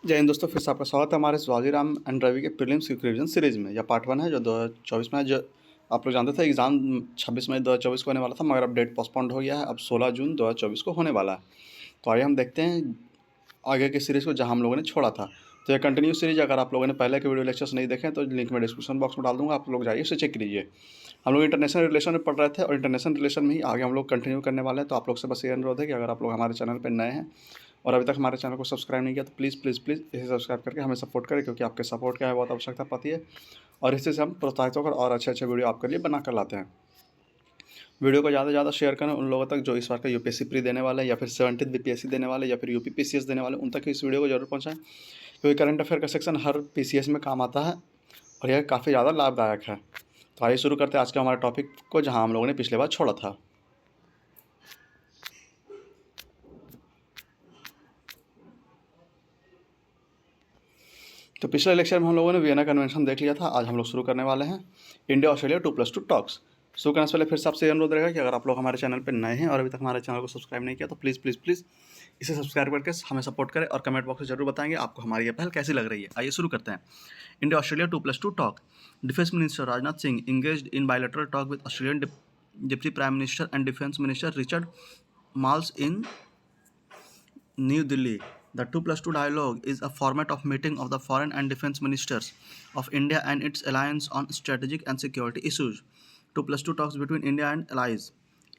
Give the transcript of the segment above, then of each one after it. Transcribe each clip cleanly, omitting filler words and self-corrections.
जय हिंद दोस्तों, फिर से आपका स्वागत है हमारे इस वाजीराम एंड रवि के प्रीलिम्स की रिवीजन सीरीज़ में। यह पार्ट 1 है जो 2024 में है। जो आप लोग जानते थे एग्ज़ाम 26 मई 2024 को होने वाला था, मगर अब डेट पोस्टपोन्ड हो गया है। अब 16 जून 2024 को होने वाला है। तो आइए हम देखते हैं आगे की सीरीज़ को जहाँ हम लोगों ने छोड़ा था। तो यह कंटिन्यू सीरीज, अगर आप लोगों ने पहले के वीडियो लेक्चर्स नहीं देखे तो लिंक में डिस्क्रिप्शन बॉक्स में डाल दूँगा, आप लोग जाइए उसे चेक कीजिए। हम लोग इंटरनेशनल रिलेशन में पढ़ रहे थे और इंटरनेशनल रिलेशन में ही आगे हम लोग कंटिन्यू करने वाले हैं। तो आप लोग से बस ये अनुरोध है कि अगर आप लोग हमारे चैनल पर नए हैं और अभी तक हमारे चैनल को सब्सक्राइब नहीं किया तो प्लीज़ प्लीज़ प्लीज़ इसे सब्सक्राइब करके हमें सपोर्ट करें, क्योंकि आपके सपोर्ट का है बहुत आवश्यकता पड़ती है और इससे हम प्रोत्साहित होकर और अच्छे अच्छे वीडियो आपके लिए बना कर लाते हैं। वीडियो को ज़्यादा से ज़्यादा शेयर करें उन लोगों तक जो इस बार का यूपीएससी प्री देने वाले हैं, या फिर 70th बीपीएससी देने वाले, या फिर यूपी पीसीएस देने वाले, उन तक इस वीडियो को जरूर पहुँचाएं, क्योंकि करंट अफेयर का सेक्शन हर पीसीएस में काम आता है और यह काफ़ी ज़्यादा लाभदायक है। तो आइए शुरू करते हैं आज के हमारे टॉपिक को, जहाँ हम लोगों ने पिछले बार छोड़ा था। तो पिछले लेक्चर में हम लोगों ने वियना कन्वेंशन देख लिया था। आज हम लोग शुरू करने वाले हैं इंडिया ऑस्ट्रेलिया 2+2 टॉक्स। शुरू करने से पहले फिर से आपसे अनुरोध रहेगा कि अगर आप लोग हमारे चैनल पर नए हैं और अभी तक हमारे चैनल को सब्सक्राइब नहीं किया तो प्लीज़ प्लीज़ प्लीज़ इसे सब्सक्राइब करके हमें सपोर्ट करें और कमेंट बॉक्स में जरूर बताएंगे आपको हमारी ये पहल कैसी लग रही है। आइए शुरू करते हैं। India Australia 2+2 talk. Defence minister Rajnath Singh engaged in bilateral talk with Australian deputy prime minister and defence minister Richard malls in New Delhi. The 2+2 dialogue is a format of meeting of the foreign and defense ministers of India and its alliance on strategic and security issues. 2+2 talks between India and allies.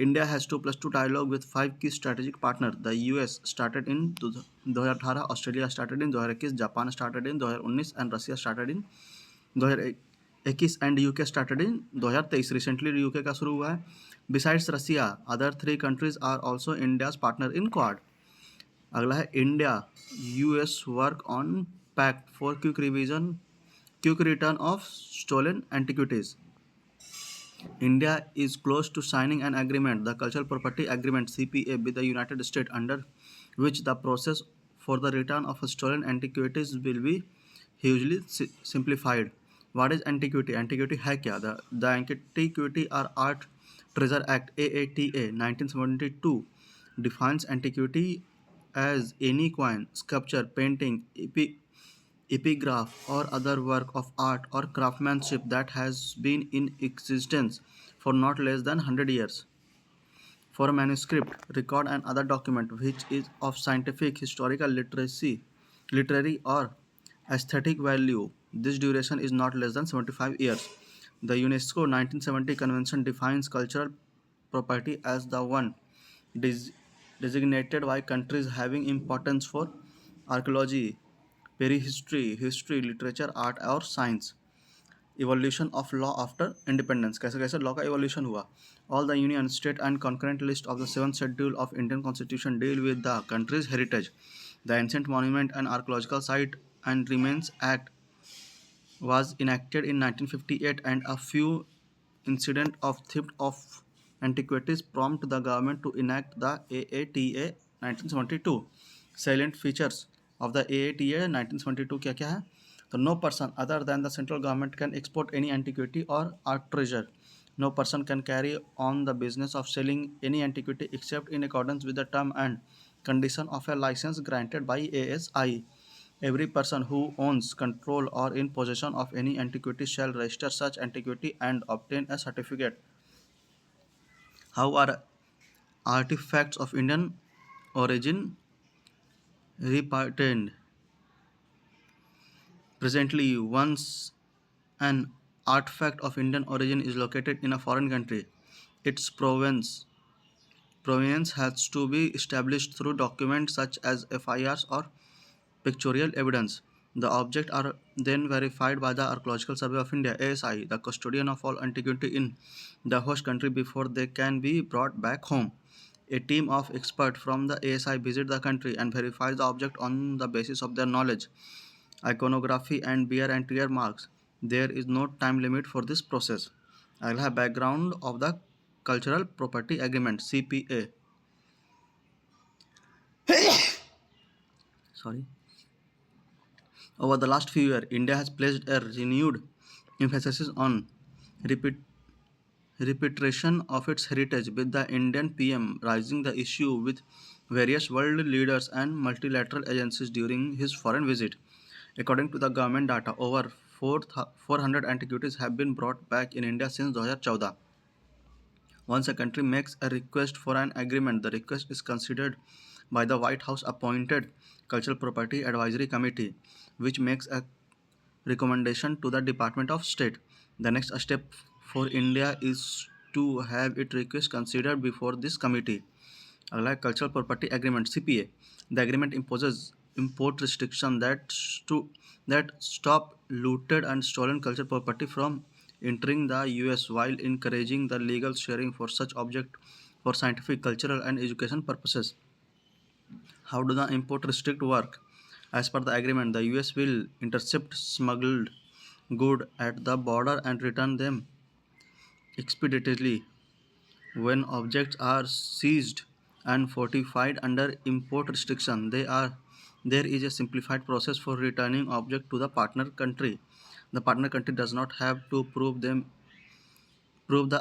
India has 2+2 dialogue with 5 key strategic partners. The US started in 2018, Australia started in 2021, Japan started in 2019 and Russia started in 2021 and UK started in 2023. Recently UK का शुरू हुआ है. Besides Russia, other 3 countries are also India's partner in Quad. अगला है India US work on pact for quick return of stolen antiquities. India is close to signing an agreement, the Cultural Property Agreement (CPA), with the United States, under which the process for the return of stolen antiquities will be hugely simplified. What is antiquity? Antiquity है क्या? The Antiquity or Art Treasure Act (AATA) 1972 defines antiquity as any coin, sculpture, painting, epigraph, or other work of art or craftsmanship that has been in existence for not less than 100 years. For a manuscript, record, and other document which is of scientific, historical, literary, or aesthetic value, this duration is not less than 75 years. The UNESCO 1970 Convention defines cultural property as the one designated by countries having importance for archaeology, prehistory, history, literature, art और science. Evolution of law after independence. कैसे कैसे law का evolution हुआ. All the union, state and concurrent list of the 7th schedule of Indian Constitution deal with the country's heritage. The Ancient Monument and Archaeological Site and Remains Act was enacted in 1958, and a few incidents of theft of antiquities prompt the government to enact the AATA 1972. Salient features of the AATA 1972 क्या क्या है? तो no person other than the central government can export any antiquity or art treasure. No person can carry on the business of selling any antiquity except in accordance with the term and condition of a license granted by ASI. Every person who owns, control, or in possession of any antiquity shall register such antiquity and obtain a certificate. How are artifacts of Indian origin repatriated? Presently, once an artifact of Indian origin is located in a foreign country, its provenance has to be established through documents such as FIRs or pictorial evidence. The objects are then verified by the Archaeological Survey of India (ASI), the custodian of all antiquity in the host country, before they can be brought back home. A team of experts from the ASI visit the country and verifies the object on the basis of their knowledge, iconography, and wear and tear marks. There is no time limit for this process. I'll have background of the Cultural Property Agreement (CPA). Sorry. Over the last few years, India has placed a renewed emphasis on repatriation of its heritage, with the Indian PM raising the issue with various world leaders and multilateral agencies during his foreign visit. According to the government data, over 400 antiquities have been brought back in India since 2014. Once a country makes a request for an agreement, the request is considered by the White House appointed Cultural Property Advisory Committee, which makes a recommendation to the Department of State. The next step for India is to have its request considered before this committee. अगला है cultural property agreement CPA. The agreement imposes import restriction that stop looted and stolen cultural property from entering the US while encouraging the legal sharing for such object for scientific, cultural and education purposes. How do the import restrict work? As per the agreement, the US will intercept smuggled good at the border and return them expeditiously. When objects are seized and fortified under import restriction, there is a simplified process for returning object to the partner country. The partner country does not have to prove the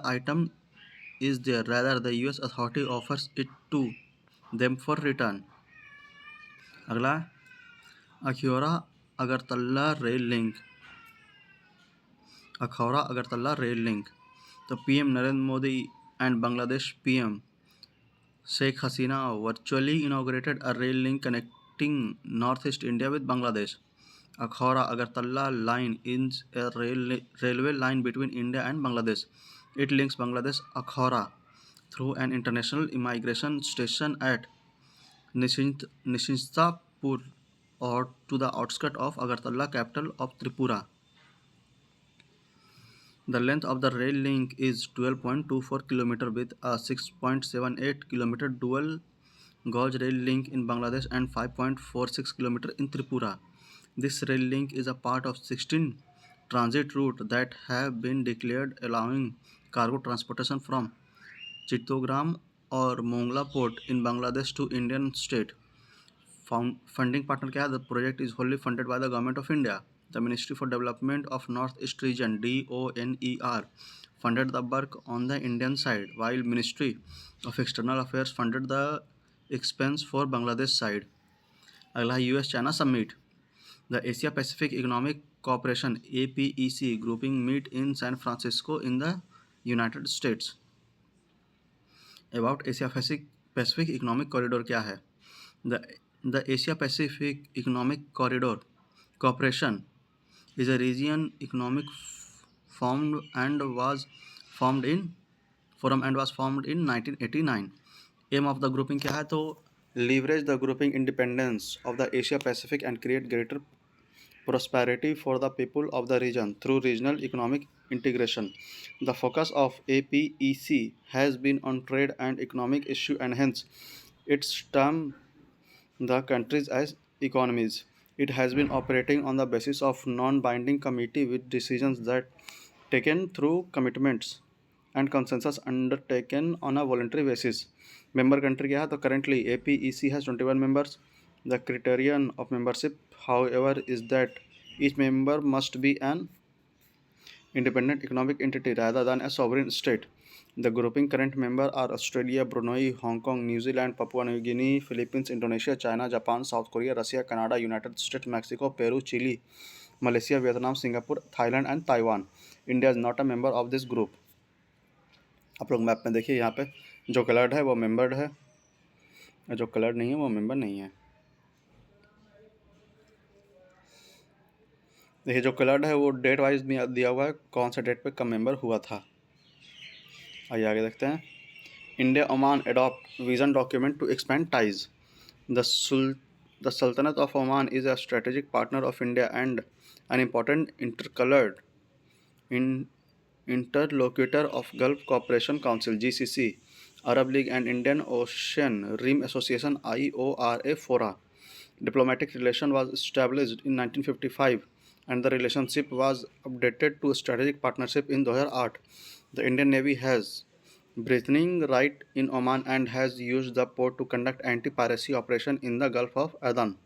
item is there. Rather, the US authority offers it to them for return. अगला Akhaura Agartala rail link. Akhaura Agartala rail link. तो PM Narendra Modi and Bangladesh PM Sheikh Hasina virtually inaugurated a rail link connecting northeast India with Bangladesh. Akhora Agartala line is a railway line between India and Bangladesh. It links Bangladesh Akhora through an international immigration station at Nishinthapur or to the outskirts of Agartala, capital of Tripura. The length of the rail link is 12.24 km with a 6.78 km dual gauge rail link in Bangladesh and 5.46 km in Tripura. This rail link is a part of 16 transit routes that have been declared allowing cargo transportation from Chittagong or Mongla port in Bangladesh to Indian state. Funding partner क्या है? The project is wholly funded by the Government of India. The Ministry for Development of Northeast Region DONER funded the work on the Indian side, while Ministry of External Affairs funded the expense for Bangladesh side. अगला US China Summit. The Asia Pacific Economic Cooperation APEC grouping meet in San Francisco in the United States. About Asia Pacific Economic Corridor क्या है? The Asia Pacific Economic Corridor Cooperation is a region economic formed and was formed in 1989. Aim of the grouping क्या है? तो leverage the grouping independence of the Asia Pacific and create greater prosperity for the people of the region through regional economic integration. The focus of APEC has been on trade and economic issue and hence its term the countries as economies. It has been operating on the basis of non-binding committee with decisions that taken through commitments and consensus undertaken on a voluntary basis. Member country क्या है? तो currently APEC has 21 members. The criterion of membership, however, is that each member must be an independent economic entity rather than a sovereign state. The grouping current members are Australia, Brunei, Hong Kong, New Zealand, Papua New Guinea, Philippines, Indonesia, China, Japan, South Korea, Russia, Canada, United States, Mexico, Peru, Chile, Malaysia, Vietnam, Singapore, Thailand and Taiwan. India is not a member of this group. आप लोग map में देखिए, यहाँ पे जो coloured है वो membered है, जो कलर्ड नहीं है वो मेंबर नहीं है. देखिए जो कलर्ड है वो डेट वाइज दिया हुआ है, कौन सा डेट पे कब मेंबर हुआ था. आइए आगे देखते हैं. India Oman adopt vision document to expand ties. The Sultanate of Oman is a strategic partner of India and an important interlocutor of Gulf Cooperation Council (GCC), Arab League and Indian Ocean Rim Association (IORA) fora. Diplomatic relation was established in 1955 and the relationship was updated to a strategic partnership in 2008. The Indian Navy has breathing right in Oman and has used the port to conduct anti-piracy operation in the Gulf of Aden.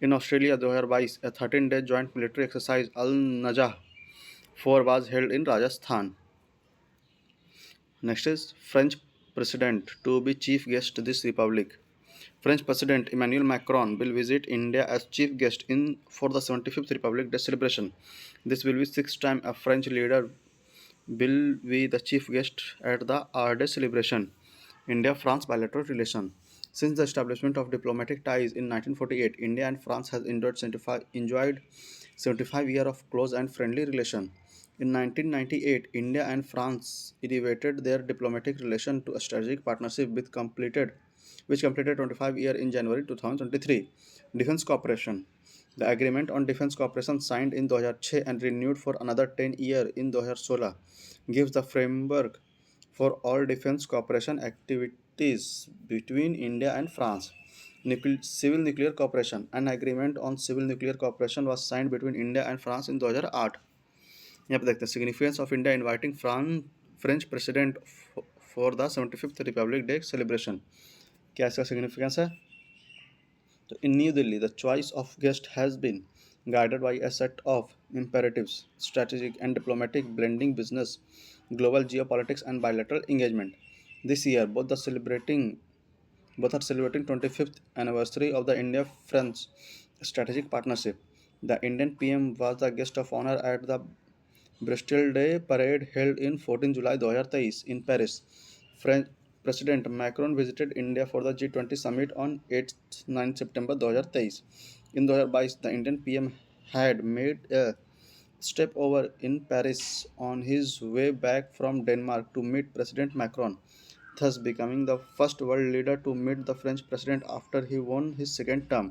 In Australia, 2022, a 13-day joint military exercise Al-Najah 4 was held in Rajasthan. Next is French President to be chief guest to this republic. French President Emmanuel Macron will visit India as chief guest in for the 75th Republic Day celebration. This will be sixth time a French leader will be the chief guest at the R-Day celebration. India-France bilateral relation. Since the establishment of diplomatic ties in 1948, India and France has enjoyed 75 years of close and friendly relation. In 1998, India and France elevated their diplomatic relation to a strategic partnership which completed 25 years in January 2023. Defense cooperation. The agreement on defense cooperation signed in 2006 and renewed for another 10 years in 2016 gives the framework for all defense cooperation activities between India and France. Civil nuclear cooperation. An agreement on civil nuclear cooperation was signed between India and France in 2008. यहाँ पे देखते हैं significance of India inviting French president for the 75th republic day celebration. क्या इसका significance है? तो in New Delhi the choice of guest has been guided by a set of imperatives, strategic and diplomatic blending business, global geopolitics and bilateral engagement. This year, both are celebrating 25th anniversary of the India-France strategic partnership. The Indian PM was the guest of honor at the Bristol Day parade held in 14 July 2023 in Paris. French President Macron visited India for the G20 summit on 8-9 September 2023. In 2022, the Indian PM had made a stopover in Paris on his way back from Denmark to meet President Macron, thus becoming the first world leader to meet the French president after he won his second term.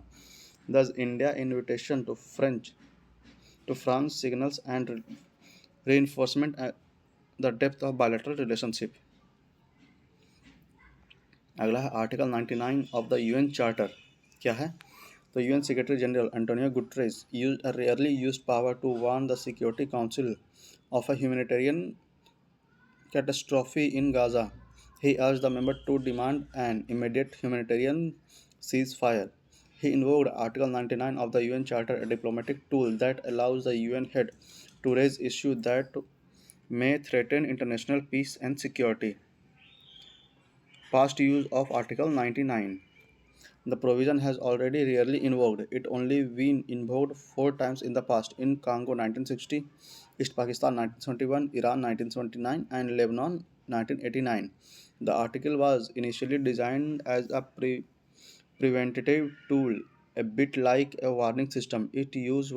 Thus, India's invitation to France signals and reinforcement the depth of bilateral relationship. अगला है article 99 of the UN charter. क्या है? तो UN secretary general Antonio Guterres used a rarely used power to warn the Security Council of a humanitarian catastrophe in Gaza. He urged the members to demand an immediate humanitarian ceasefire. He invoked Article 99 of the UN Charter, a diplomatic tool that allows the UN head to raise issues that may threaten international peace and security. Past use of Article 99. The provision has already rarely invoked. It only been invoked 4 times in the past: in Congo 1960, East Pakistan 1971, Iran 1979, and Lebanon 1989. The article was initially designed as a preventative tool, a bit like a warning system. Its use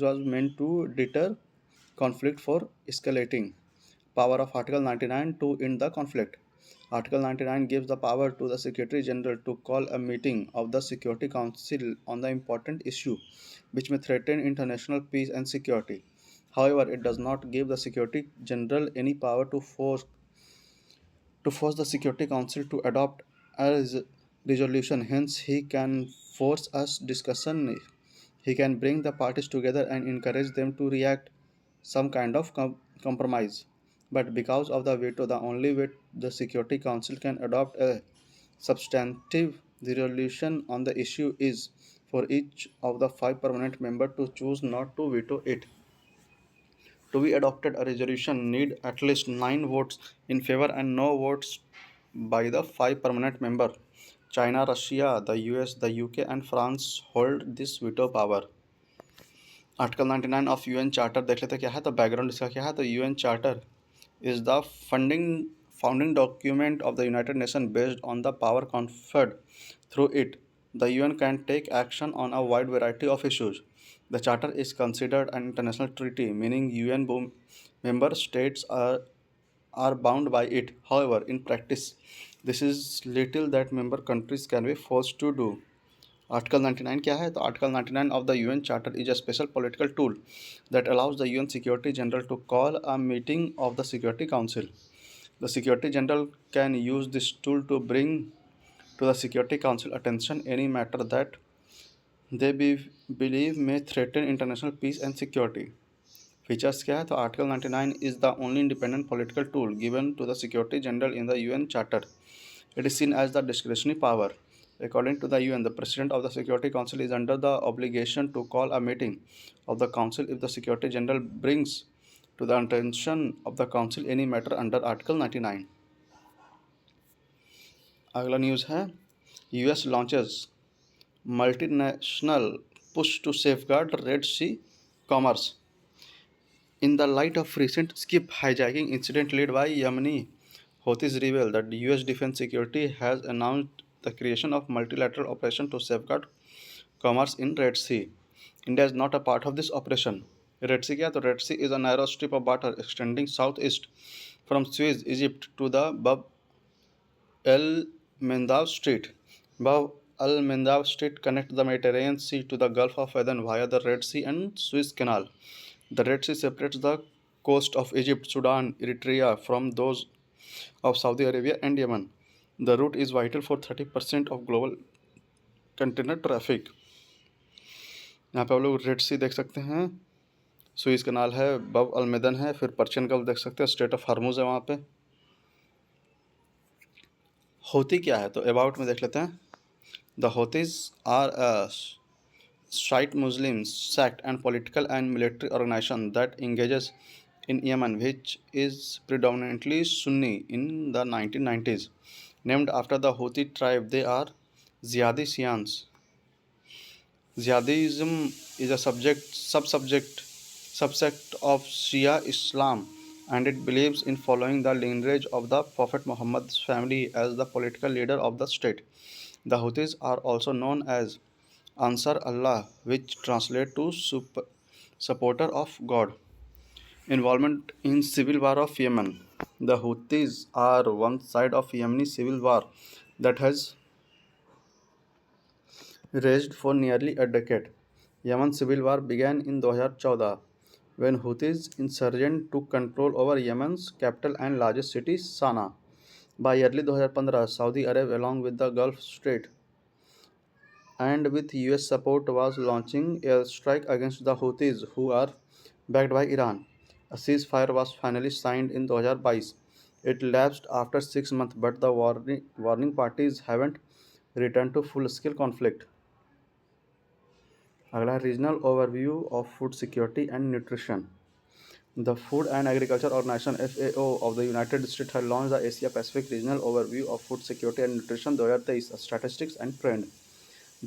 was meant to deter conflict for escalating. Power of Article 99 to end the conflict. Article 99 gives the power to the Secretary General to call a meeting of the Security Council on the important issue which may threaten international peace and security. However, it does not give the Secretary General any power to force the Security Council to adopt a resolution. Hence, he can force a discussion. He can bring the parties together and encourage them to react some kind of compromise. But because of the veto, the only way the Security Council can adopt a substantive resolution on the issue is for each of the 5 permanent members to choose not to veto it. To be adopted, a resolution need at least 9 votes in favor and no votes by the 5 permanent members. China, Russia, the US, the UK and France hold this veto power. Article 99 of UN charter देख लेते क्या है. तो background इसका क्या है. तो UN charter is the founding document of the United Nation based on the power conferred through it. The UN can take action on a wide variety of issues. The charter is considered an international treaty meaning UN member states are bound by it. However, in practice, this is little that member countries can be forced to do. Article 99 क्या है. तो Article 99 of the UN Charter is a special political tool that allows the UN Security General to call a meeting of the Security Council. The Security General can use this tool to bring to the Security Council attention any matter that they believe may threaten international peace and security. Features क्या है. तो article 99 is the only independent political tool given to the security general in the UN charter. It is seen as the discretionary power. According to the UN, the President of the Security Council is under the obligation to call a meeting of the Council if the Security General brings to the attention of the Council any matter under Article 99. अगला news है US launches multinational push to safeguard Red Sea commerce. In the light of recent ship hijacking incident led by Yemeni Houthis rebel, the US Defense Security has announced the creation of multilateral operation to safeguard commerce in Red Sea. India is not a part of this operation. Red Sea क्या तो Red Sea is a narrow strip of water extending southeast from Suez, Egypt to the Bab el Mandab Strait. Bab el Mandab Strait connects the Mediterranean Sea to the Gulf of Aden via the Red Sea and Suez Canal. The Red Sea separates the coast of Egypt, Sudan, Eritrea from those of Saudi Arabia and Yemen. The route is vital for 30% of global container traffic. यहाँ पे आप लोग red सी देख सकते हैं, Suisse कनाल है, बब अलमेदन है, फिर पर्शियन गल्फ देख सकते हैं, स्ट्रेट ऑफ हार्मूज है वहाँ पे। हौती क्या है तो अबाउट में देख लेते हैं। The Houthis are a Shiite Muslim sect and political and military organization that engages in Yemen, which is predominantly Sunni in the 1990s. Named after the Houthi tribe, they are Ziyadi Shians. Ziyadism is a subsect of Shia Islam, and it believes in following the lineage of the Prophet Muhammad's family as the political leader of the state. The Houthis are also known as Ansar Allah, which translate to supporter of God. Involvement in civil war of Yemen. The Houthis are one side of Yemeni civil war that has raged for nearly a decade. Yemen civil war began in 2014 when Houthis insurgents took control over Yemen's capital and largest city, Sana'a. By early 2015, Saudi Arabia, along with the Gulf State and with US support, was launching airstrike against the Houthis, who are backed by Iran. A ceasefire was finally signed in 2022. It lapsed after 6 months, but the warning parties haven't returned to full-scale conflict. अगला है regional overview of food security and nutrition. The Food and Agriculture Organization (FAO) of the United States has launched the Asia Pacific Regional Overview of Food Security and Nutrition 2023, Statistics and Trend.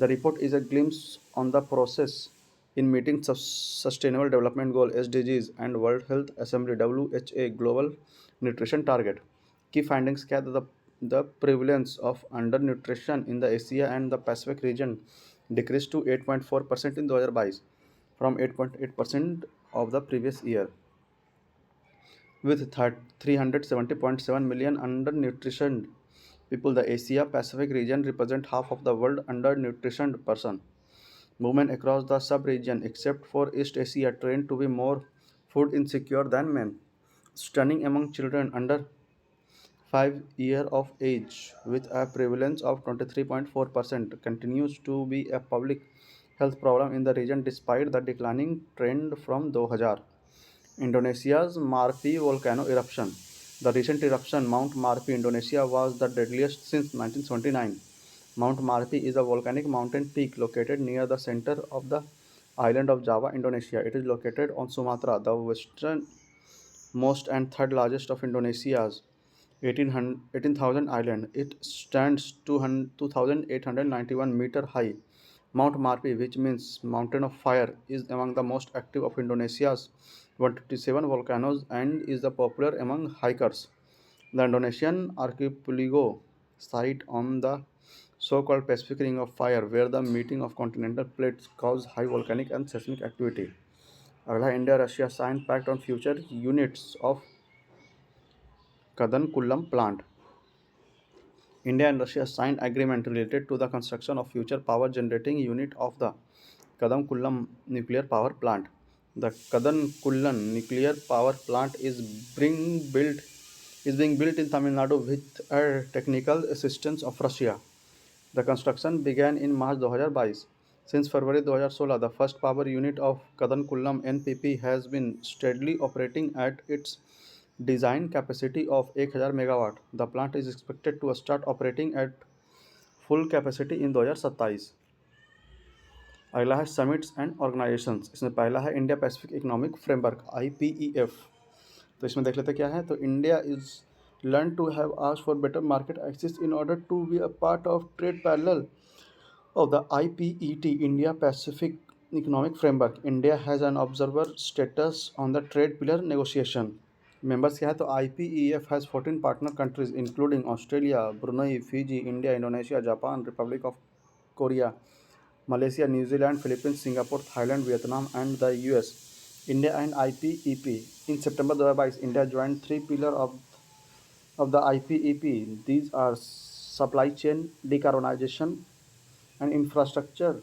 The report is a glimpse on the process in meeting Sustainable Development Goal (SDGs) and World Health Assembly (WHA) Global Nutrition Target. Key findings क्या the prevalence of undernutrition in the Asia and the Pacific region decreased to 8.4% in 2022 from 8.8% of the previous year. With 370.7 million undernutritioned people, the Asia Pacific region represents half of the world undernutritioned person. Women across the sub-region, except for East Asia, trained to be more food insecure than men. Stunning among children under 5 years of age, with a prevalence of 23.4%, continues to be a public health problem in the region despite the declining trend from 2000. Indonesia's Marapi volcano eruption. The recent eruption, Mount Marapi, Indonesia, was the deadliest since 1979. Mount Marapi is a volcanic mountain peak located near the center of the island of Java, Indonesia. It is located on Sumatra, the westernmost and third largest of Indonesia's 18,000 island. It stands 2,891 meter high. Mount Marapi, which means Mountain of Fire, is among the most active of Indonesia's 127 volcanoes and is popular among hikers. The Indonesian archipelago site on the so-called Pacific Ring of Fire, where the meeting of continental plates cause high volcanic and seismic activity. अगला India-Russia signed pact on future units of Kadankulam plant. India and Russia signed agreement related to the construction of future power generating unit of the Kadamkullam nuclear power plant. The Kadankullam nuclear power plant is being built in Tamil Nadu with technical assistance of Russia. The construction began in March 2022. Since February 2016, the first power unit of Kadankullam NPP has been steadily operating at its design capacity of 1000 megawatt. The plant is expected to start operating at full capacity in 2027. अगला है summits and organisations. इसमें पहला है India Pacific economic framework IPEF. तो इसमें देख लेते क्या है. तो India is learned to have asked for better market access in order to be a part of trade parallel of the IPET India Pacific Economic Framework. India has an observer status on the trade pillar negotiation. Members क्या है तो IPEF has 14 partner countries including Australia, Brunei, Fiji, India, Indonesia, Japan, Republic of Korea, Malaysia, New Zealand, Philippines, Singapore, Thailand, Vietnam, and the US. India and IPEP. In September 2022, India joined three pillars of the IPEP. These are supply chain decarbonization and infrastructure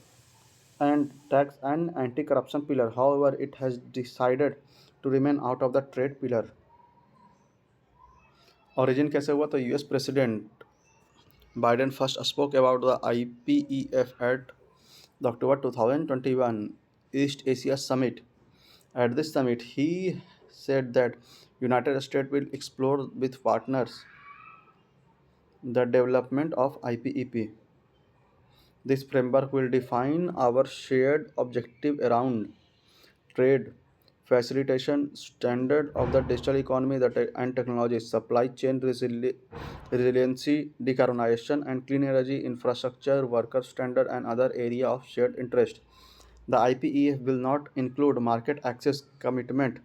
and tax and anti-corruption pillar. However, it has decided to remain out of the trade pillar. Origin कैसे हुआ तो US President Biden first spoke about the IPEF at the October 2021 East Asia Summit. At this summit, he said that United States will explore with partners the development of IPEP. This framework will define our shared objective around trade, facilitation, standard of the digital economy and technology, supply chain resiliency, decarbonization, and clean energy infrastructure, worker standard, and other area of shared interest. The IPEF will not include market access commitment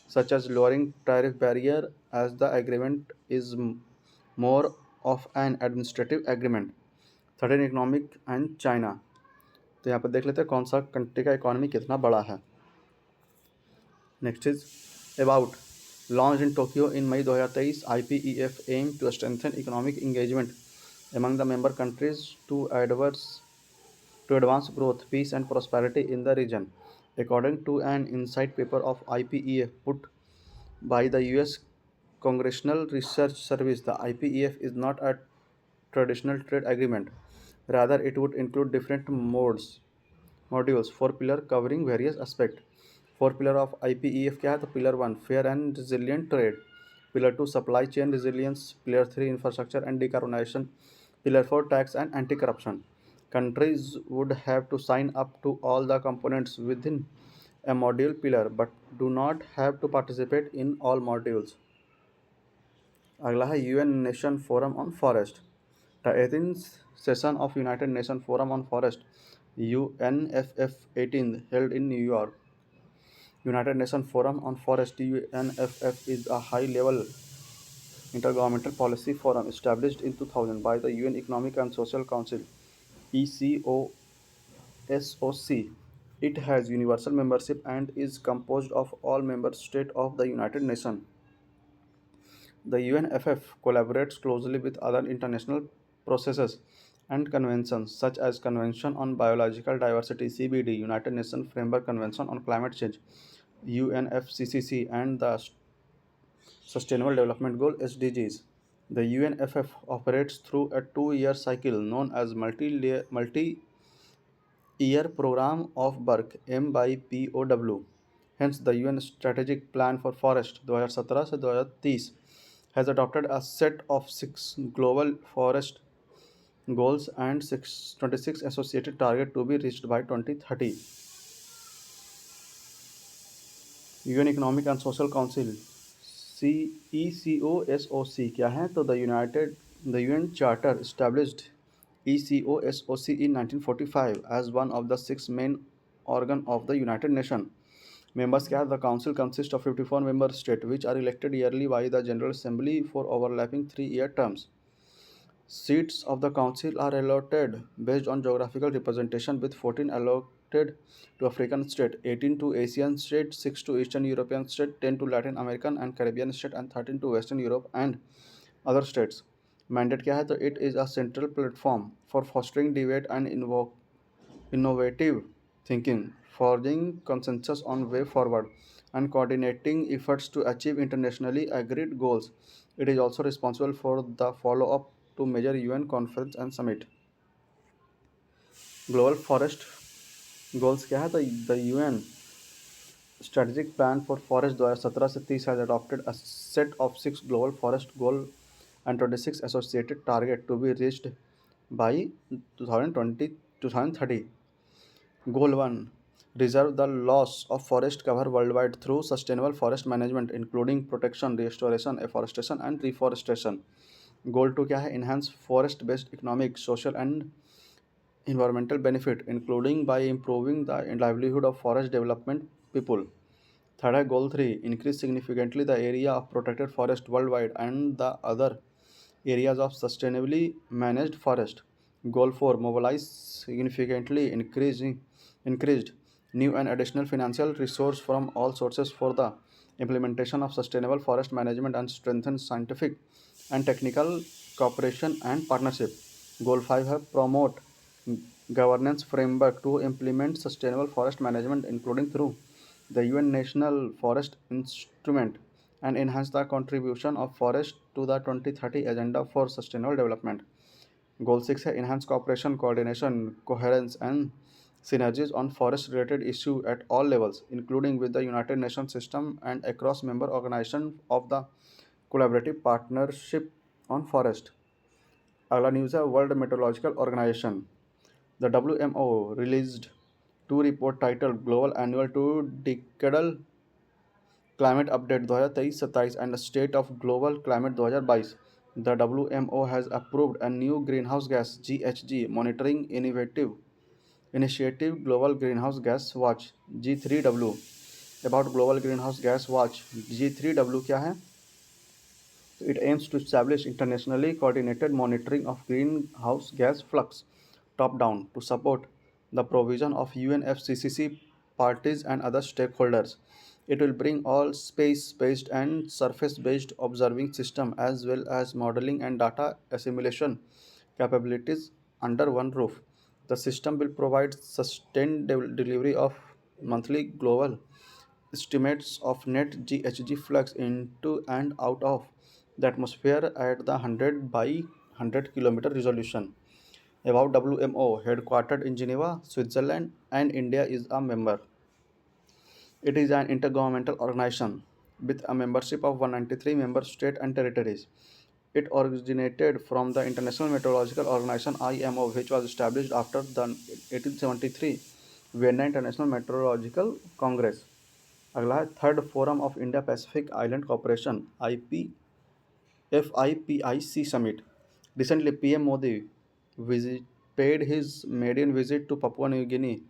such as lowering tariff barrier as the agreement is more of an administrative agreement. Third economic and China तो यहाँ पर देख लेते हैं कौन सा country का economy कितना बड़ा है. Next is about launch in Tokyo in May 2023. IPEF aim to strengthen economic engagement among the member countries to advance growth, peace and prosperity in the region. According to an insight paper of IPEF put by the US Congressional Research Service, the IPEF is not a traditional trade agreement. Rather, it would include different modules, four pillar covering various aspects. Four pillar of IPEF क्या है तो pillar 1 fair and resilient trade, pillar 2 supply chain resilience, pillar 3 infrastructure and decarbonization, pillar 4 tax and anti-corruption. Countries would have to sign up to all the components within a module pillar but do not have to participate in all modules. अगला है UN Nation Forum on Forest. The 18th session of United Nations Forum on Forest UNFF 18 held in New York. United Nations Forum on Forest UNFF is a high-level intergovernmental policy forum established in 2000 by the UN Economic and Social Council ECOSOC. It has universal membership and is composed of all member states of the United Nations. The UNFF collaborates closely with other international processes and conventions such as Convention on Biological Diversity CBD, United Nations Framework Convention on Climate Change UNFCCC, and the Sustainable Development Goal SDGs. The UNFF operates through a 2-year cycle known as multi-year program of work MYPOW. Hence, the UN Strategic Plan for Forest 2017 से 2030 has adopted a set of 6 global forest goals and 26 associated targets to be reached by 2030. UN Economic and Social Council ECOSOC क्या है तो the UN Charter established ECOSOC in 1945 as one of the 6 main organ of the United Nations. Members क्या है the council consists of 54 member states which are elected yearly by the General Assembly for overlapping 3-year terms. Seats of the council are allotted based on geographical representation with 14 allocated to African states, 18 to Asian states, 6 to Eastern European states, 10 to Latin American and Caribbean states and 13 to Western Europe and other states. Mandate क्या है तो it is a central platform for fostering debate and innovative thinking, forging consensus on way forward, and coordinating efforts to achieve internationally agreed goals. It is also responsible for the follow-up to major UN conference and summit. Global forest goals क्या है तो the UN Strategic Plan for Forest 2017 से 30 has adopted a set of 6 global forest goals and 26 associated targets to be reached by 2030. Goal 1 reserve the loss of forest cover worldwide through sustainable forest management including protection, restoration, afforestation and reforestation. Goal 2 क्या है? Enhance forest based economic, social and environmental benefit including by improving the livelihood of forest development people. Third है goal 3, increase significantly the area of protected forest worldwide and the other areas of sustainably managed forest. Goal 4, mobilize significantly increased new and additional financial resource from all sources for the implementation of sustainable forest management and strengthen scientific and technical cooperation and partnership. Goal 5 है promote governance framework to implement sustainable forest management including through the UN National Forest Instrument and enhance the contribution of forest to the 2030 Agenda for Sustainable Development. Goal 6 है enhance cooperation, coordination, coherence and synergies on forest related issues at all levels including with the United Nations system and across member organizations of the collaborative partnership on forest. अगला news है World Meteorological Organization the WMO released two report titled Global Annual to Decadal Climate Update 2023-27 and State of Global Climate 2022. The WMO has approved a new greenhouse gas GHG monitoring initiative Global Greenhouse Gas Watch G3W. About Global Greenhouse Gas Watch G3W क्या है? It aims to establish internationally coordinated monitoring of greenhouse gas flux top down to support the provision of UNFCCC parties and other stakeholders. It will bring all space-based and surface-based observing system as well as modeling and data assimilation capabilities under one roof. The system will provide sustained delivery of monthly global estimates of net GHG flux into and out of the atmosphere at the 100 by 100 kilometer resolution. About WMO, headquartered in Geneva, Switzerland, and India is a member. It is an intergovernmental organization with a membership of 193 member states and territories. It originated from the International Meteorological Organization IMO, which was established after the 1873 Vienna International Meteorological Congress. अगला है third forum of India Pacific island corporation FIPIC summit. Recently, PM Modi paid his maiden visit to Papua New Guinea,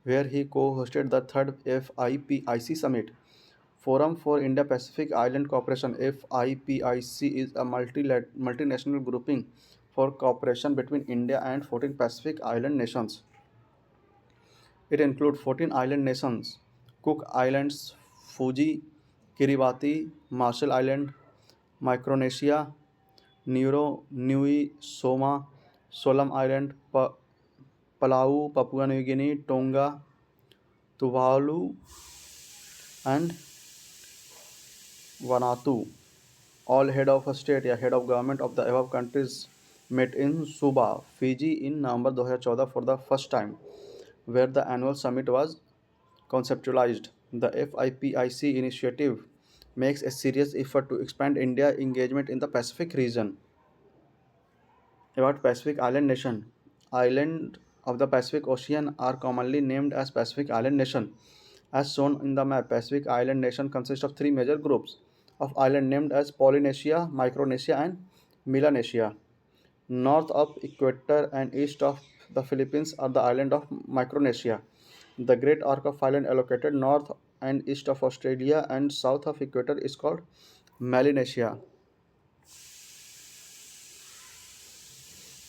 where he co-hosted the third FIPIC summit. Forum for Indo-Pacific Island Cooperation (FIPIC) is a multinational grouping for cooperation between India and 14 Pacific Island nations. It includes 14 island nations: Cook Islands, Fuji, Kiribati, Marshall Island, Micronesia, Niue, Soma, Solam Island, Palau, Papua New Guinea, Tonga, Tuvalu, and Vanuatu. All head of state या head of government of the above countries met in Suba, Fiji in November 2014 for the first time, where the annual summit was conceptualized. The FIPIC initiative makes a serious effort to expand India's engagement in the Pacific region. About Pacific Island Nation. Islands of the Pacific Ocean are commonly named as Pacific Island Nation. As shown in the map, Pacific Island Nation consists of three major groups of islands named as Polynesia, Micronesia, and Melanesia. North of equator and east of the Philippines are the island of Micronesia. The Great Arc of Island allocated north and east of Australia and south of equator is called Melanesia.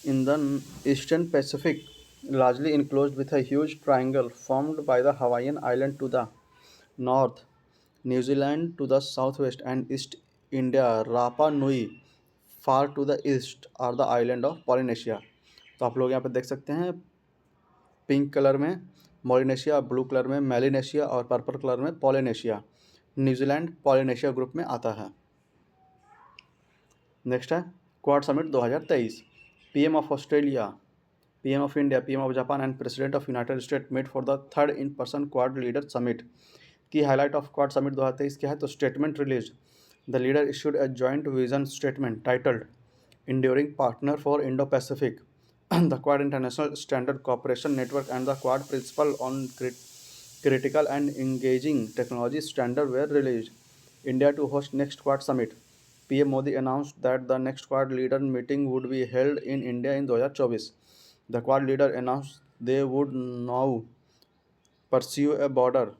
In the eastern Pacific, largely enclosed with a huge triangle formed by the Hawaiian Island to the north, New Zealand to the southwest, and East India, Rapa Nui far to the east are the island of Polynesia. तो आप लोग यहाँ पे देख सकते हैं pink colour में मॉलिनेशिया, blue colour में मेलिनेशिया और पर्पल कलर में पॉलिनेशिया. न्यूजीलैंड पॉलिनेशिया ग्रुप में आता है. नेक्स्ट है quad summit 2023. PM of Australia, PM of India, PM of Japan and President of United States met for the third in-person Quad Leader Summit. Key highlight of Quad Summit 2023 क्या है? तो statement released. The leader issued a joint vision statement titled Enduring Partner for Indo-Pacific, the Quad International Standard Cooperation Network and the Quad Principle on critical and engaging technology standards were released. India to host next Quad summit. PM Modi announced that the next Quad leader meeting would be held in India in 2024. The Quad leader announced they would now pursue a border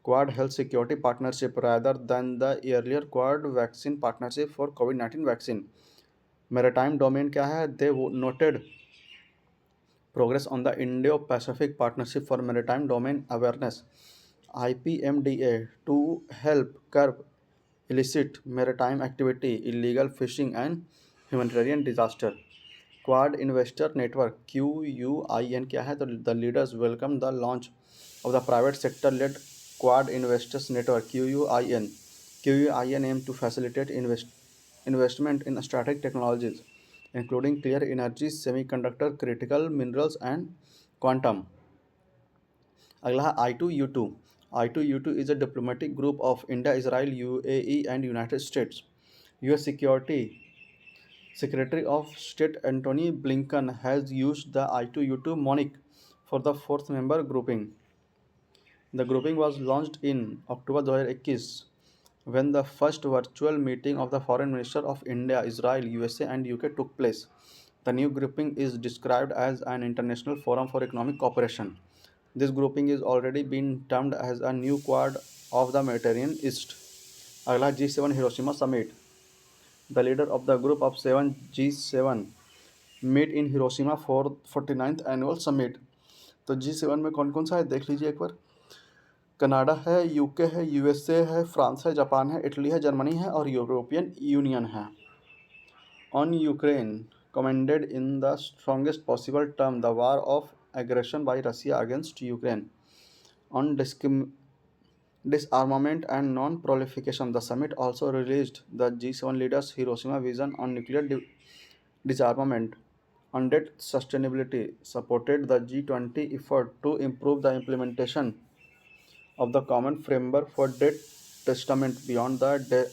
Quad health security partnership rather than the earlier Quad vaccine partnership for COVID-19 vaccine. Maritime domain क्या है? They noted progress on the Indo-Pacific Partnership for Maritime Domain Awareness (IPMDA) to help curb illicit maritime activity, illegal fishing, and humanitarian disaster. Quad Investor Network (QUIN) क्या है? तो the leaders welcome the launch of the private sector-led Quad Investors Network (QUIN). QUIN aims to facilitate investment in strategic technologies, including clean energy, semiconductor, critical minerals, and quantum. अगला है I2U2. I2U2 is a diplomatic group of India, Israel, UAE, and United States. US Secretary of State Antony Blinken has used the I2U2 moniker for the fourth member grouping. The grouping was launched in October 2021 when the first virtual meeting of the Foreign Minister of India, Israel, USA, and UK took place. The new grouping is described as an international forum for economic cooperation. This grouping is already been termed as a new Quad of the Mediterranean East. अगला G7 Hiroshima summit. The leader of the group of 7 G7 meet in Hiroshima for 49th annual summit. तो G7 में कौन कौन सा है देख लीजिए एक बार. कनाडा है, यूके है, यूएसए है, फ्रांस है, जापान है, इटली है, जर्मनी है और यूरोपियन यूनियन है. On Ukraine commended in the strongest possible term the war of aggression by Russia against Ukraine. On disarmament and non-proliferation, the summit also released the G7 leaders' Hiroshima vision on nuclear disarmament. On debt sustainability, supported the G20 effort to improve the implementation of the Common Framework for Debt Testament beyond the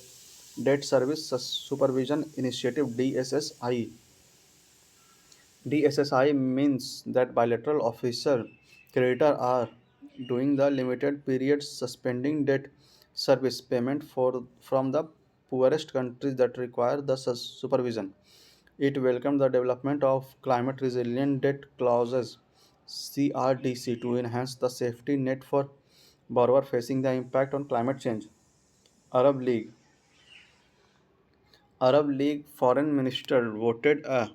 Debt Service Supervision Initiative (DSSI). DSSI means that bilateral officer creditor are during the limited period suspending debt service payment from the poorest countries that require the supervision. It welcomed the development of climate resilient debt clauses (CRDC) to enhance the safety net for borrowers facing the impact on climate change. Arab League Arab League foreign minister voted a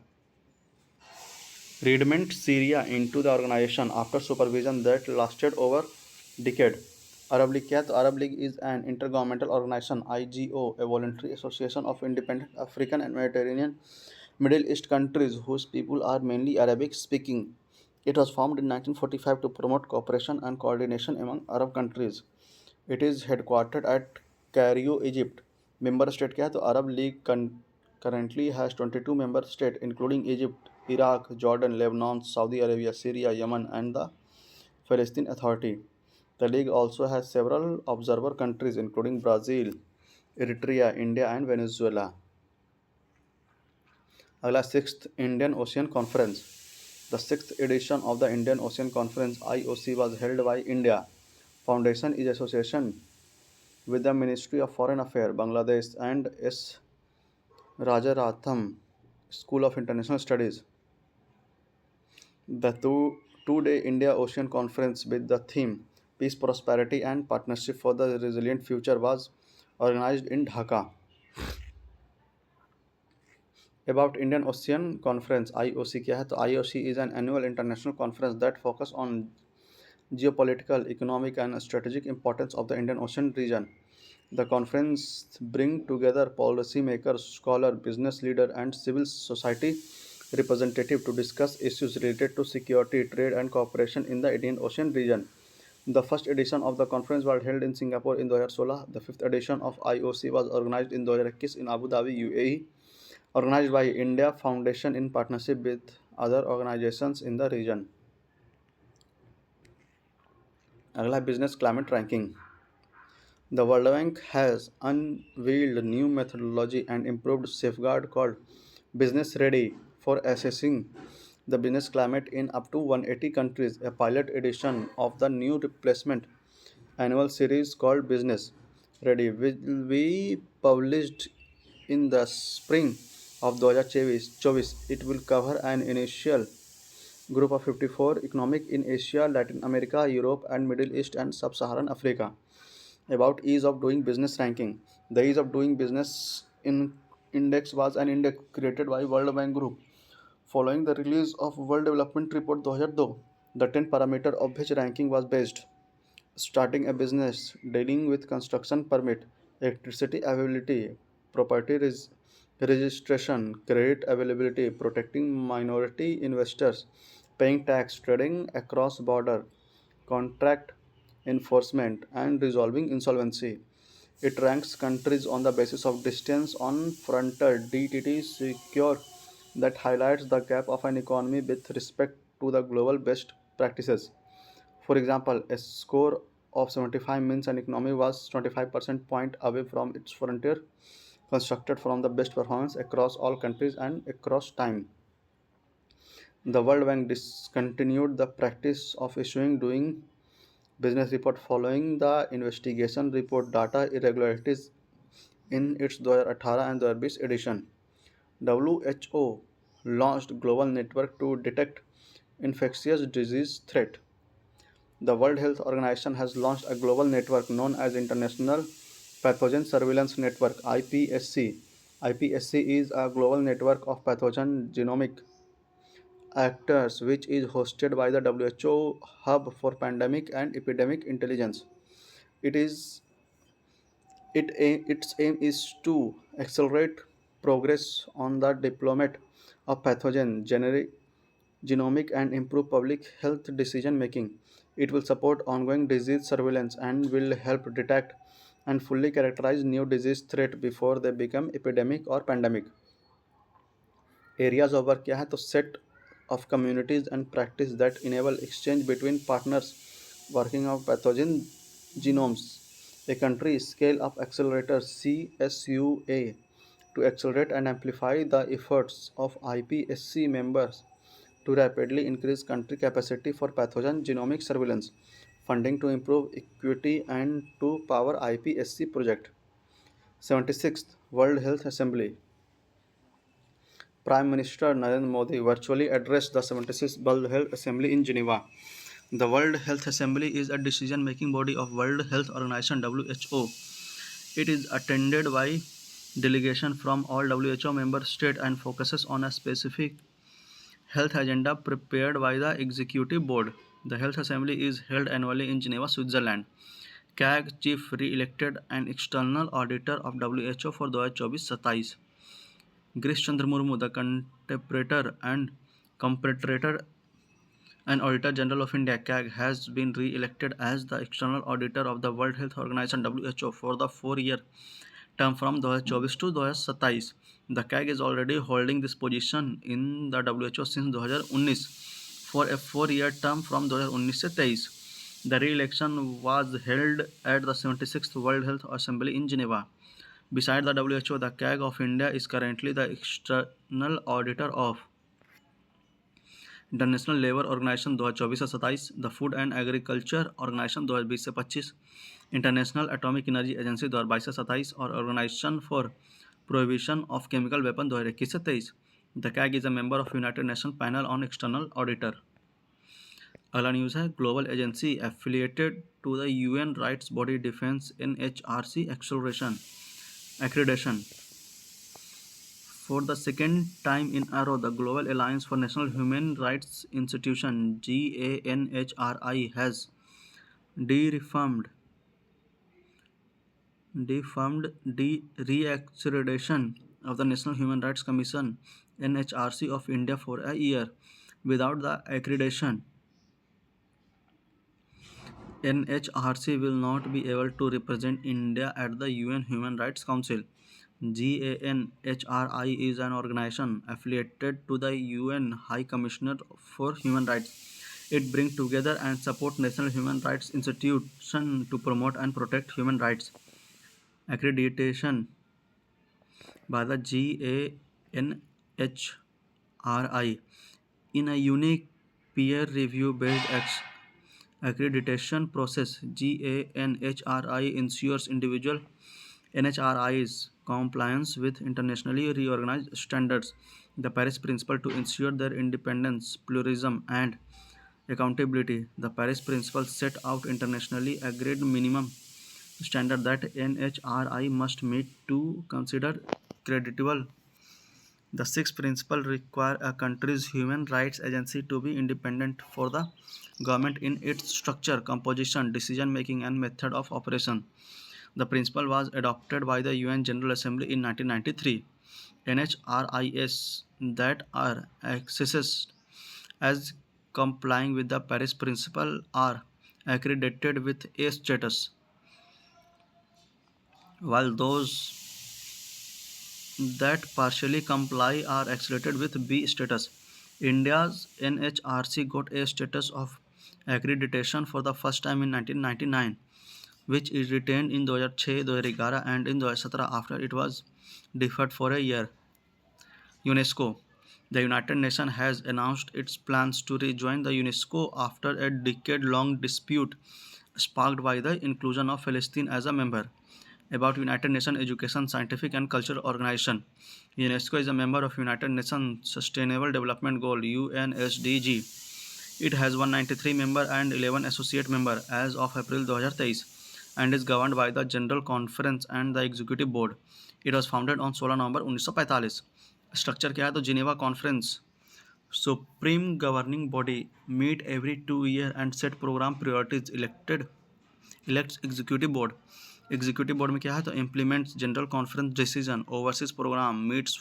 readment Syria into the organization after supervision that lasted over decade. Arab League क्या है? तो Arab League is an intergovernmental organization (IGO), a voluntary association of independent African and Mediterranean Middle East countries whose people are mainly Arabic speaking. It was formed in 1945 to promote cooperation and coordination among Arab countries. It is headquartered at Cairo, Egypt. Member state क्या है? तो Arab League currently has 22 member states including Egypt, Iraq, Jordan, Lebanon, Saudi Arabia, Syria, Yemen, and the Palestine Authority. The league also has several observer countries including Brazil, Eritrea, India, and Venezuela. अगला sixth Indian ocean conference. The sixth edition of the Indian Ocean Conference (IOC) was held by India Foundation is association with the Ministry of Foreign Affairs, Bangladesh, and S. Rajaratham School of International Studies. The two-day India Ocean Conference with the theme Peace, Prosperity, and Partnership for the Resilient Future was organized in Dhaka. About Indian Ocean Conference (IOC) क्या है? तो IOC is an annual international conference that focuses on geopolitical, economic, and strategic importance of the Indian Ocean region. The conference brings together policymakers, scholars, business leaders, and civil society representatives to discuss issues related to security, trade, and cooperation in the Indian Ocean region. The first edition of the conference was held in Singapore in 2016. The fifth edition of IOC was organized in 2021 in Abu Dhabi, UAE, organized by India Foundation in partnership with other organizations in the region. अगला business climate ranking. The World Bank has unveiled new methodology and improved safeguard called Business Ready for assessing the business climate in up to 180 countries. A pilot edition of the new replacement annual series called Business Ready will be published in the spring of 2024. It will cover an initial group of 54 economic in Asia, Latin America, Europe, and Middle East and Sub-Saharan Africa. About ease of doing business ranking. The ease of doing business in index was an index created by World Bank Group following the release of World Development Report 2002. The 10 parameter of which ranking was based: starting a business, dealing with construction permit, electricity availability, property registration, credit availability, protecting minority investors, paying tax, trading across border, contract enforcement, and resolving insolvency. It ranks countries on the basis of distance on frontier DTT secure that highlights the gap of an economy with respect to the global best practices. For example, a score of 75 means an economy was 25% point away from its frontier, constructed from the best performance across all countries and across time. The World Bank discontinued the practice of issuing doing business report following the investigation report data irregularities in its 2018 and 2020 edition. WHO launched global network to detect infectious disease threat. The World Health Organization has launched a global network known as International Pathogen Surveillance Network (IPSC). IPSC is a global network of pathogen genomic actors which is hosted by the WHO Hub for Pandemic and Epidemic Intelligence. It is its aim is to accelerate progress on the deployment of pathogen genomic and improve public health decision making. It will support ongoing disease surveillance and will help detect and fully characterize new disease threat before they become epidemic or pandemic. Areas of work क्या है तो set of communities and practice that enable exchange between partners working on pathogen genomes. A country scale up accelerator CSUA to accelerate and amplify the efforts of IPSC members to rapidly increase country capacity for pathogen genomic surveillance, funding to improve equity and to power IPSC project. 76th World Health Assembly. Prime Minister Narendra Modi virtually addressed the 76th World Health Assembly in Geneva. The World Health Assembly is a decision-making body of World Health Organization (WHO). It is attended by delegation from all WHO member states and focuses on a specific health agenda prepared by the executive board. The Health Assembly is held annually in Geneva, Switzerland. CAG chief re-elected and external auditor of WHO for 2024-27. Girish Chandra Murmu, the contemporary and comparator and Auditor General of India (CAG), has been re-elected as the external auditor of the World Health Organization (WHO) for the 4-year term from 2024 to 2027. The CAG is already holding this position in the WHO since 2019 for a 4-year term from 2019 से 23. The re-election was held at the 76th World Health Assembly in Geneva. Besides the WHO, the CAG of India is currently the external auditor of International Labour Organization 2024 से 27, the Food and Agriculture Organization 2020 से 25, international atomic energy agency 2022 से 27 और Organization for Prohibition of Chemical Weapon 2021 से 23. The CAG is a member of United Nation panel on external auditor. अगला news है global agency affiliated to the UN rights body defence NHRC accreditation. For the second time in a row, the Global Alliance for National Human Rights Institution (GANHRI) has reaffirmed the re-accreditation of the National Human Rights Commission (NHRC) of India for a year. Without the accreditation, NHRC will not be able to represent India at the UN Human Rights Council. GANHRI is an organization affiliated to the UN High Commissioner for Human Rights. It brings together and supports national human rights institutions to promote and protect human rights. Accreditation by the GANHRI in a unique peer review based Accreditation process GANHRI ensures individual NHRI's compliance with internationally reorganized standards. The Paris Principle to ensure their independence, pluralism, and accountability. The Paris Principle set out internationally agreed minimum standard that NHRI must meet to consider creditable. The sixth principle require a country's human rights agency to be independent for the government in its structure, composition, decision making, and method of operation. The principle was adopted by the UN General Assembly in 1993. NHRIS that are assessed as complying with the Paris Principle are accredited with A status, while those that partially comply are accredited with B status. India's NHRC got A status of accreditation for the first time in 1999, which is retained in 2006, 2011 and in 2017 after it was deferred for a year. UNESCO. The United Nations has announced its plans to rejoin the UNESCO after a decade-long dispute sparked by the inclusion of Palestine as a member. About United Nations Education, Scientific and Cultural Organization. UNESCO is a member of United Nations Sustainable Development Goal (UNSDG). It has 193 members and 11 associate members as of April 2023 and is governed by the General Conference and the Executive Board. It was founded on 16 November 1945. Structure क्या है तो Geneva conference supreme governing body meet every 2 years and set programme priorities elects executive board में क्या है तो implements general conference decision oversees programme meets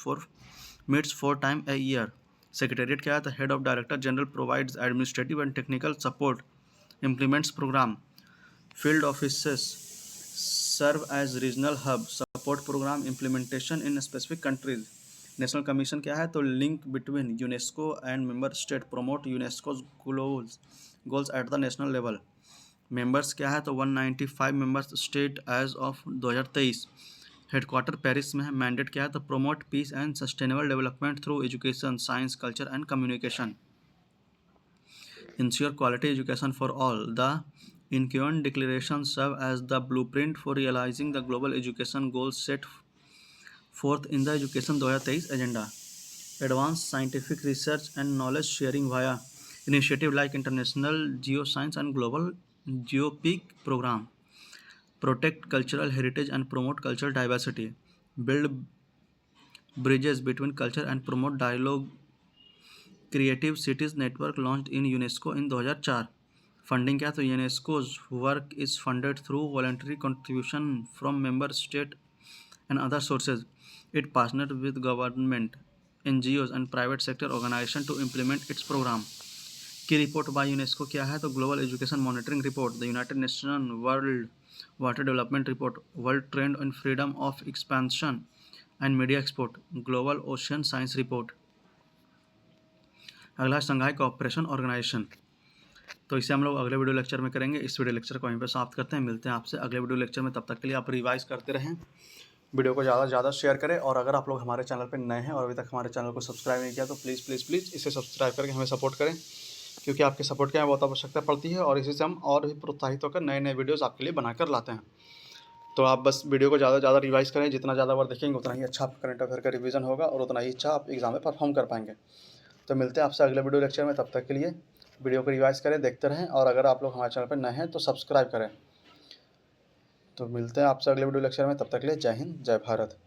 4 times a year. Secretariat क्या है तो head of director general provides administrative and technical support implements programme. Field offices serve as regional hub support programme implementation in specific countries. National commission क्या है तो link between UNESCO and member state promote UNESCO's goals at the national level. Members क्या है तो 195 members state as of 2023. Headquarter Paris में है. Mandate क्या है तो promote peace and sustainable development through education, science, culture and communication. Ensure quality education for all. The Incheon declaration serve as the blueprint for realising the global education goals set forth in the education 2023 agenda. Advance scientific research and knowledge sharing via initiative like International Geoscience and Global Geopeak Program. Protect cultural heritage and promote cultural diversity. Build bridges between culture and promote dialogue. Creative Cities Network launched in UNESCO in 2004. Funding क्या तो UNESCO's work is funded through voluntary contribution from member state and other sources. It partnered with government, NGOs and private sector organizations to implement its program. की report by UNESCO क्या है तो global education monitoring report, the United nation world water development report, world trend on freedom of expansion and media export, global ocean science report. अगला Shanghai cooperation organisation. तो इसे हम लोग अगले वीडियो लेक्चर में करेंगे. इस वीडियो लेक्चर को वहीं पर समाप्त करते हैं. मिलते हैं आपसे अगले वीडियो लेक्चर में. तब तक के लिए आप रिवाइज करते रहें, वीडियो को ज़्यादा से ज़्यादा शेयर करें. और अगर आप लोग हमारे चैनल पर नए हैं और अभी तक हमारे चैनल को सब्सक्राइब नहीं किया तो प्लीज़ प्लीज़ प्लीज़ इसे सब्सक्राइब करके हमें सपोर्ट करें, क्योंकि आपके सपोर्ट की हमें बहुत आवश्यकता पड़ती है और इसी से हम और भी प्रोत्साहित होकर नए नए वीडियोस आपके लिए बनाकर लाते हैं. तो आप बस वीडियो को ज़्यादा से ज़्यादा रिवाइज करें. जितना ज़्यादा बार देखेंगे उतना ही अच्छा आपका करंट अफेयर का रिवीजन होगा और उतना ही अच्छा आप एग्जाम में परफॉर्म कर पाएंगे. तो मिलते हैं आपसे अगले वीडियो लेक्चर में. तब तक के लिए वीडियो को रिवाइज करें, देखते रहें. और अगर आप लोग हमारे चैनल पर नए हैं तो सब्सक्राइब करें. तो मिलते हैं आपसे अगले वीडियो लेक्चर में. तब तक के लिए जय हिंद, जय भारत.